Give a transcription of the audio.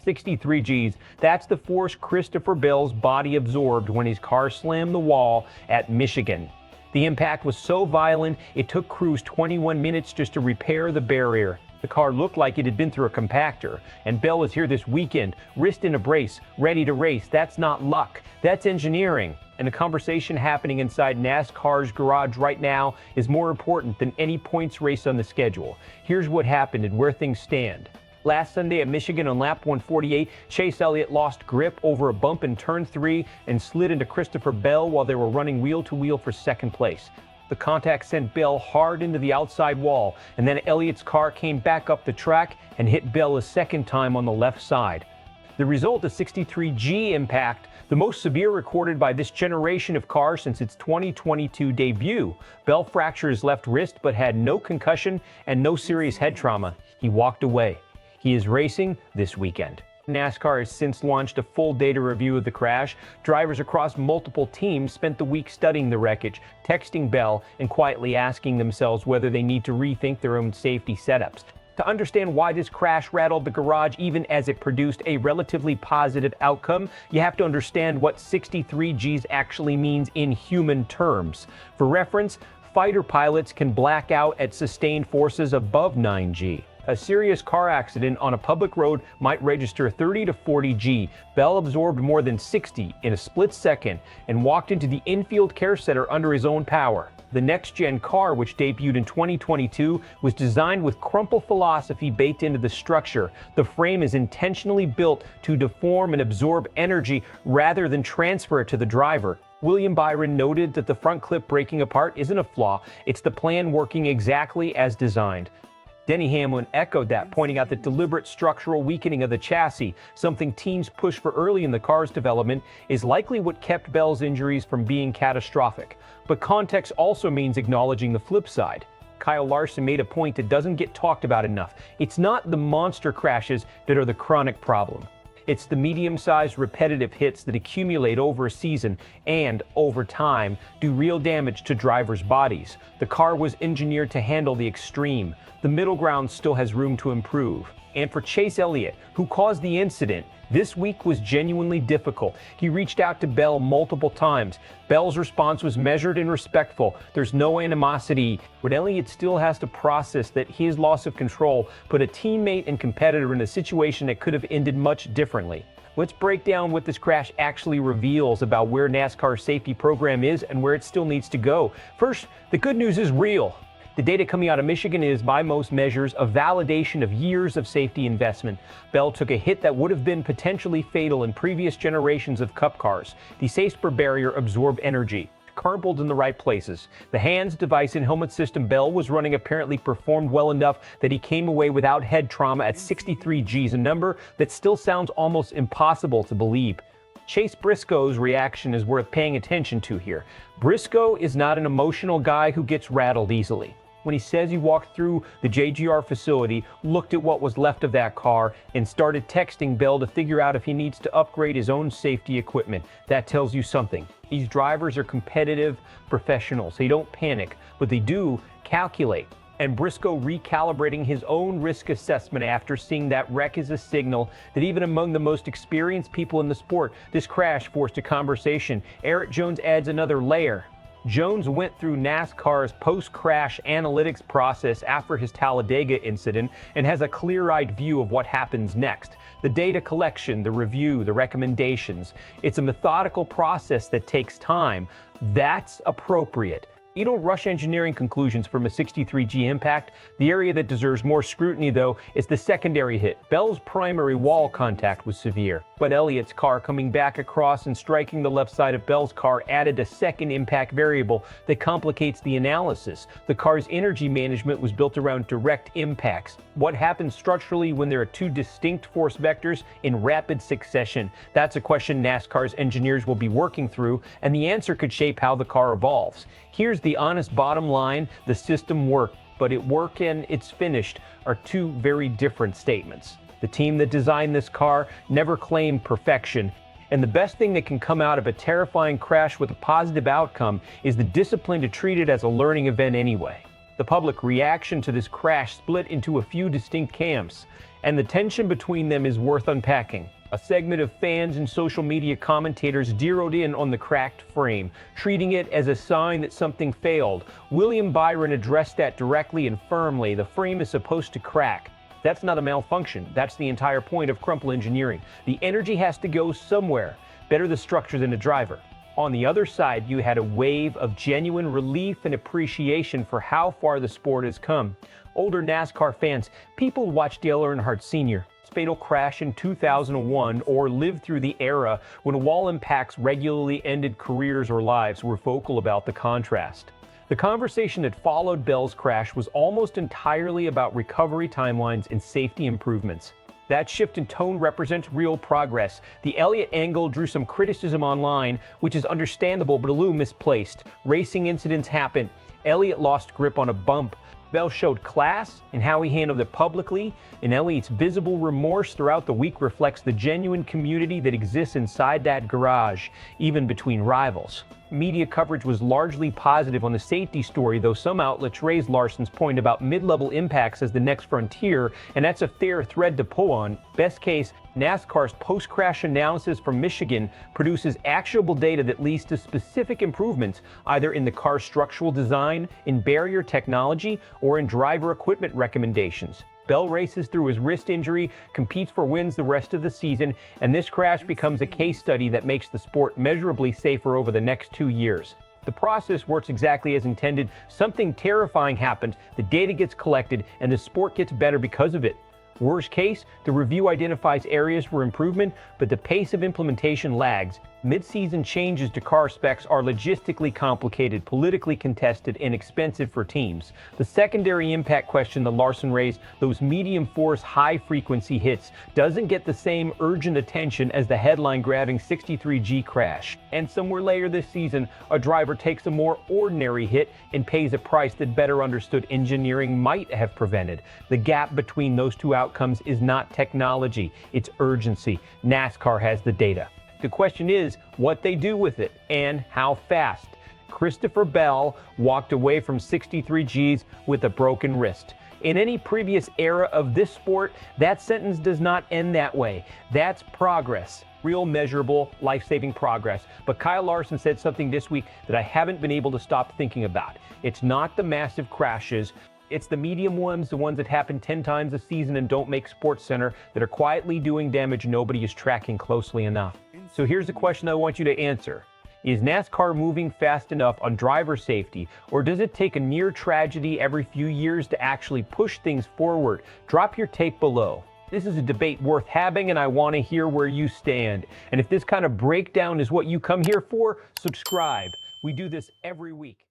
63 Gs. That's the force Christopher Bell's body absorbed when his car slammed the wall at Michigan. The impact was so violent, it took crews 21 minutes just to repair the barrier. The car looked like it had been through a compactor, and Bell was here this weekend, wrist in a brace, ready to race. That's not luck, that's engineering. And the conversation happening inside NASCAR's garage right now is more important than any points race on the schedule. Here's what happened and where things stand. Last Sunday at Michigan on lap 148, Chase Elliott lost grip over a bump in turn 3 and slid into Christopher Bell while they were running wheel-to-wheel for second place. The contact sent Bell hard into the outside wall, and then Elliott's car came back up the track and hit Bell a second time on the left side. The result, a 63G impact, the most severe recorded by this generation of cars since its 2022 debut. Bell fractured his left wrist but had no concussion and no serious head trauma. He walked away. He is racing this weekend. NASCAR has since launched a full data review of the crash. Drivers across multiple teams spent the week studying the wreckage, texting Bell, and quietly asking themselves whether they need to rethink their own safety setups. To understand why this crash rattled the garage even as it produced a relatively positive outcome, you have to understand what 63 Gs actually means in human terms. For reference, fighter pilots can black out at sustained forces above 9G. A serious car accident on a public road might register 30 to 40 G. Bell absorbed more than 60 in a split second and walked into the infield care center under his own power. The next-gen car, which debuted in 2022, was designed with crumple philosophy baked into the structure. The frame is intentionally built to deform and absorb energy rather than transfer it to the driver. William Byron noted that the front clip breaking apart isn't a flaw, it's the plan working exactly as designed. Denny Hamlin echoed that, pointing out that deliberate structural weakening of the chassis, something teams pushed for early in the car's development, is likely what kept Bell's injuries from being catastrophic. But context also means acknowledging the flip side. Kyle Larson made a point that doesn't get talked about enough. It's not the monster crashes that are the chronic problem. It's the medium-sized repetitive hits that accumulate over a season and, over time, do real damage to drivers' bodies. The car was engineered to handle the extreme. The middle ground still has room to improve. And for Chase Elliott, who caused the incident, this week was genuinely difficult. He reached out to Bell multiple times. Bell's response was measured and respectful. There's no animosity, but Elliott still has to process that his loss of control put a teammate and competitor in a situation that could have ended much differently. Let's break down what this crash actually reveals about where NASCAR's safety program is and where it still needs to go. First, the good news is real. The data coming out of Michigan is, by most measures, a validation of years of safety investment. Bell took a hit that would have been potentially fatal in previous generations of Cup cars. The SAFER barrier absorbed energy, crumpled in the right places. The hands, device, and helmet system Bell was running apparently performed well enough that he came away without head trauma at 63 Gs, a number that still sounds almost impossible to believe. Chase Briscoe's reaction is worth paying attention to here. Briscoe is not an emotional guy who gets rattled easily. When he says he walked through the JGR facility, looked at what was left of that car, and started texting Bell to figure out if he needs to upgrade his own safety equipment, that tells you something. These drivers are competitive professionals. They don't panic, but they do calculate. And Briscoe recalibrating his own risk assessment after seeing that wreck is a signal that even among the most experienced people in the sport, this crash forced a conversation. Eric Jones adds another layer. Jones went through NASCAR's post-crash analytics process after his Talladega incident and has a clear-eyed view of what happens next. The data collection, the review, the recommendations. It's a methodical process that takes time. That's appropriate. You don't rush engineering conclusions from a 63G impact. The area that deserves more scrutiny, though, is the secondary hit. Bell's primary wall contact was severe, but Elliott's car coming back across and striking the left side of Bell's car added a second impact variable that complicates the analysis. The car's energy management was built around direct impacts. What happens structurally when there are two distinct force vectors in rapid succession? That's a question NASCAR's engineers will be working through, and the answer could shape how the car evolves. Here's the honest bottom line: the system worked, but it worked and it's finished are two very different statements. The team that designed this car never claimed perfection, and the best thing that can come out of a terrifying crash with a positive outcome is the discipline to treat it as a learning event anyway. The public reaction to this crash split into a few distinct camps. and the tension between them is worth unpacking. A segment of fans and social media commentators zeroed in on the cracked frame, treating it as a sign that something failed. William Byron addressed that directly and firmly. The frame is supposed to crack. That's not a malfunction. That's the entire point of crumple engineering. The energy has to go somewhere. Better the structure than the driver. On the other side, you had a wave of genuine relief and appreciation for how far the sport has come. Older NASCAR fans, people watched Dale Earnhardt Sr. fatal crash in 2001 or lived through the era when wall impacts regularly ended careers or lives were vocal about the contrast. The conversation that followed Bell's crash was almost entirely about recovery timelines and safety improvements. That shift in tone represents real progress. The Elliott angle drew some criticism online, which is understandable but a little misplaced. Racing incidents happen. Elliott lost grip on a bump. Bell showed class in how he handled it publicly, and Elliott's visible remorse throughout the week reflects the genuine community that exists inside that garage, even between rivals. Media coverage was largely positive on the safety story, though some outlets raised Larson's point about mid-level impacts as the next frontier, and that's a fair thread to pull on. Best case, NASCAR's post-crash analysis from Michigan produces actionable data that leads to specific improvements, either in the car's structural design, in barrier technology, or in driver equipment recommendations. Bell races through his wrist injury, competes for wins the rest of the season, and this crash becomes a case study that makes the sport measurably safer over the next 2 years. The process works exactly as intended. Something terrifying happens, the data gets collected, and the sport gets better because of it. Worst case, the review identifies areas for improvement, but the pace of implementation lags. Mid-season changes to car specs are logistically complicated, politically contested, and expensive for teams. The secondary impact question that Larson raised, those medium-force, high-frequency hits, doesn't get the same urgent attention as the headline-grabbing 63G crash. And somewhere later this season, a driver takes a more ordinary hit and pays a price that better understood engineering might have prevented. The gap between those two outcomes is not technology, it's urgency. NASCAR has the data. The question is what they do with it and how fast. Christopher Bell walked away from 63Gs with a broken wrist. In any previous era of this sport, that sentence does not end that way. That's progress, real measurable, life-saving progress. But Kyle Larson said something this week that I haven't been able to stop thinking about. It's not the massive crashes. It's the medium ones, the ones that happen 10 times a season and don't make SportsCenter, that are quietly doing damage nobody is tracking closely enough. So here's the question I want you to answer. Is NASCAR moving fast enough on driver safety, or does it take a near tragedy every few years to actually push things forward? Drop your take below. This is a debate worth having, and I want to hear where you stand. And if this kind of breakdown is what you come here for, subscribe. We do this every week.